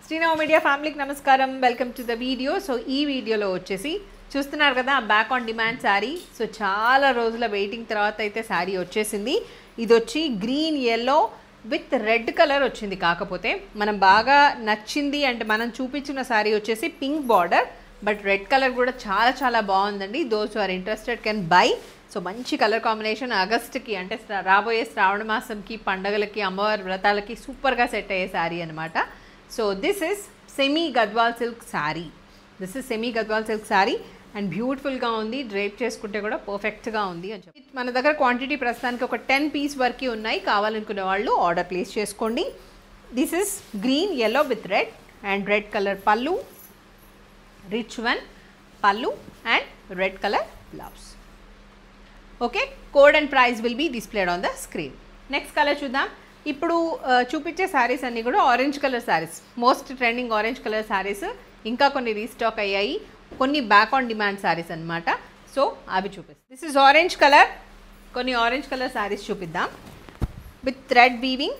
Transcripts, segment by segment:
Srinava media ఫ్యామిలీకి నమస్కారం. Welcome to the video. So ఈ వీడియోలో వచ్చేసి చూస్తున్నారు కదా back on demand sari. So చాలా రోజుల వెయిటింగ్ తర్వాత అయితే శారీ వచ్చేసింది. ఇది వచ్చి green yellow with red colour వచ్చింది. కాకపోతే మనం బాగా నచ్చింది అంటే మనం చూపించిన శారీ వచ్చేసి pink border, but red colour కూడా చాలా చాలా బాగుందండి. Those are interested can buy. So మంచి కలర్ కాంబినేషన్ ఆగస్ట్కి అంటే రాబోయే శ్రావణ మాసంకి, పండగలకి, అమ్మవారి వ్రతాలకి సూపర్గా సెట్ అయ్యే శారీ అనమాట. So this is semi Gadwal silk sari and బ్యూటిఫుల్గా ఉంది. డ్రేప్ చేసుకుంటే కూడా పర్ఫెక్ట్గా ఉంది అని చెప్పి మన దగ్గర క్వాంటిటీ ప్రస్తుతానికి ఒక 10 పీస్ వరకు ఉన్నాయి. కావాలనుకునే వాళ్ళు ఆర్డర్ ప్లేస్ చేసుకోండి. This is green yellow with red and red colour పళ్ళు, రిచ్ వన్ పళ్ళు and red colour blouse. Okay, code and price will be displayed on the screen. Next colour చూద్దాం. ఇప్పుడు చూపించే శారీస్ అన్నీ కూడా orange colour saris, most trending orange colour saris. ఇంకా కొన్ని restock అయ్యాయి, కొన్ని బ్యాక్ ఆన్ డిమాండ్ శారీస్ అనమాట. సో అవి చూపిస్తాం. This is orange colour. కొన్ని ఆరెంజ్ కలర్ శారీస్ చూపిద్దాం with thread weaving,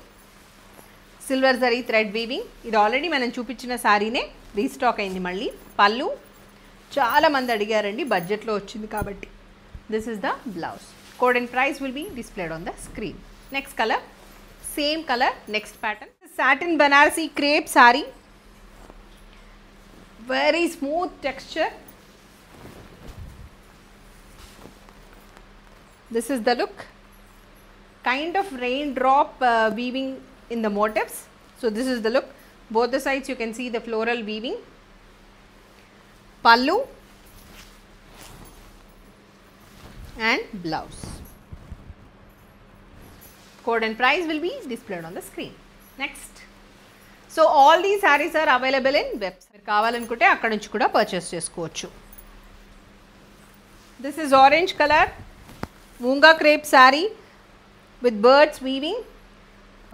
silver zari thread weaving. ఇది ఆల్రెడీ మనం చూపించిన శారీనే రీస్టాక్ అయింది మళ్ళీ. పళ్ళు చాలామంది అడిగారండి, బడ్జెట్లో వచ్చింది కాబట్టి. This is the blouse. Code and price will be displayed on the screen. Next colour, same colour, next pattern. Satin Banarasi crepe sari, very smooth texture. This is the look. Kind of raindrop weaving in the motifs. So this is the look. Both the sides you can see the floral weaving. Pallu and blouse. Code and price will be displayed on the screen. Next. So all these saris are available in website. కావాలనుకుంటే అక్కడ నుంచి కూడా purchase చేసుకోవచ్చు. This is orange colour moonga crepe sari with birds weaving,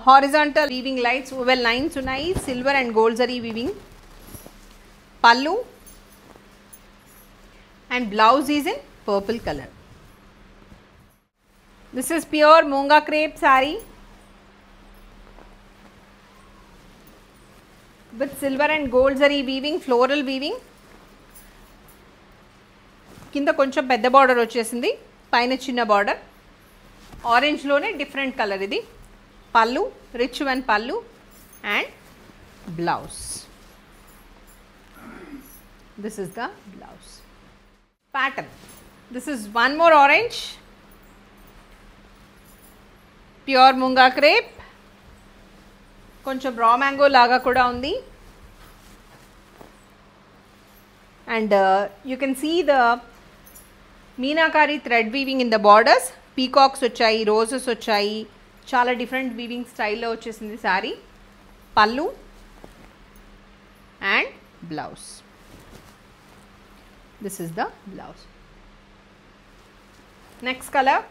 horizontal weaving lights, oval lines ఉన్నాయి, silver and gold zari weaving. Pallu and blouse is in purple colour. This is pure moonga crepe sari with silver and gold zari weaving, floral weaving. కింద కొంచెం పెద్ద border వచ్చేసింది, పైన చిన్న border. ఆరెంజ్లోనే different colour ఇది. పళ్ళు rich one పళ్ళు and blouse. This is the blouse pattern. This is one more orange, pure ముంగా క్రేప్. కొంచెం రా మ్యాంగో లాగా కూడా ఉంది. And you can see the meenakari thread weaving in the borders. Peacocks వచ్చాయి, రోజెస్ వచ్చాయి, చాలా డిఫరెంట్ వీవింగ్ స్టైల్లో వచ్చేసింది శారీ. పళ్ళు and blouse. This is the blouse. Next colour,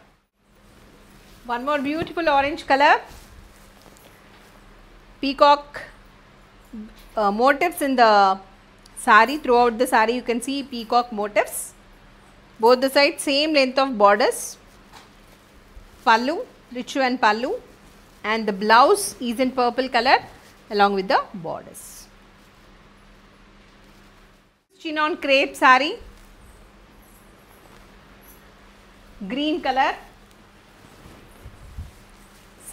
one more beautiful orange colour. Peacock motifs in the saree. Throughout the saree you can see peacock motifs. Both the sides same length of borders. Pallu, rich and pallu, and the blouse is in purple color along with the borders. Chinon crepe saree, green color,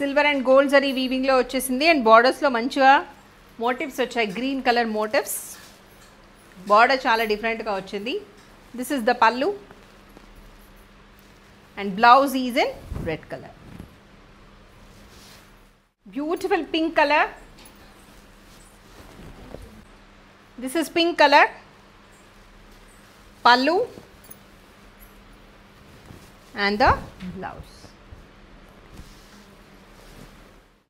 silver and gold zari వీవింగ్లో వచ్చేసింది. And బార్డర్స్లో మంచిగా motifs వచ్చాయి, green colour motifs. Border చాలా డిఫరెంట్గా వచ్చింది. This is the పల్లు and blouse is in red colour. Beautiful pink colour. This is pink colour. పల్లు and the blouse.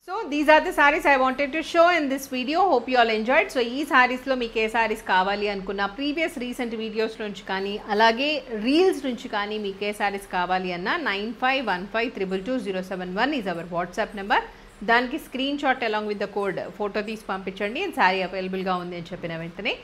So these are the sarees I wanted to show in this video. Hope you all enjoyed. So ee sarees lo meek ee sarees kavali anukunna previous recent videos nunchi kaani alage reels nunchi kaani meek ee sarees kavali anna 9515222071 is our WhatsApp number. దానికి screen shot along with the code photo తీసి పంపించండి. And sari అవైలబుల్గా ఉంది అని చెప్పిన వెంటనే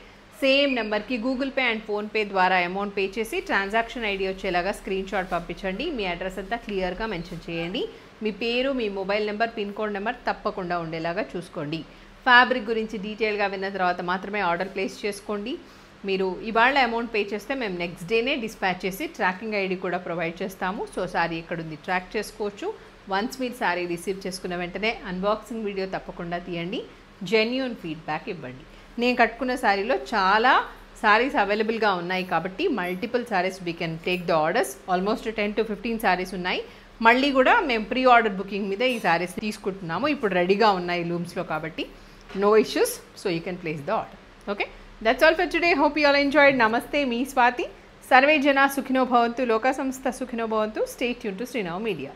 same నెంబర్కి Google pay and PhonePe ద్వారా అమౌంట్ పే చేసి ట్రాన్సాక్షన్ ఐడి వచ్చేలాగా స్క్రీన్ షాట్ పంపించండి. మీ అడ్రస్ అంతా క్లియర్గా మెన్షన్ చేయండి. మీ పేరు, మీ mobile number, pin code number తప్పకుండా ఉండేలాగా చూసుకోండి. ఫ్యాబ్రిక్ గురించి డీటెయిల్గా విన్న తర్వాత మాత్రమే ఆర్డర్ ప్లేస్ చేసుకోండి. మీరు ఇవాళ అమౌంట్ పే చేస్తే మేము నెక్స్ట్ డేనే డిస్పాచ్ చేసి ట్రాకింగ్ ఐడి కూడా ప్రొవైడ్ చేస్తాము. సో శారీ ఎక్కడుంది ట్రాక్ చేసుకోవచ్చు. వన్స్ మీరు శారీ రిసీవ్ చేసుకున్న వెంటనే అన్బాక్సింగ్ వీడియో తప్పకుండా తీయండి, జెన్యూన్ ఫీడ్బ్యాక్ ఇవ్వండి. నేను కట్టుకున్న శారీలో చాలా శారీస్ అవైలబుల్గా ఉన్నాయి కాబట్టి multiple saris we can take the orders. Almost 10 to 15 saris ఉన్నాయి. మళ్ళీ కూడా మేము ప్రీ ఆర్డర్ బుకింగ్ మీద ఈ శారీస్ తీసుకుంటున్నాము. ఇప్పుడు రెడీగా ఉన్నాయి లూమ్స్లో కాబట్టి no issues. So you can place the order. Okay, that's all for today. Hope you all enjoyed. నమస్తే, మీ స్వాతి. సర్వే జనా సుఖినో భవంతు, లోకా సంస్థ సుఖినో భవంతు. Stay tune to Srinav media.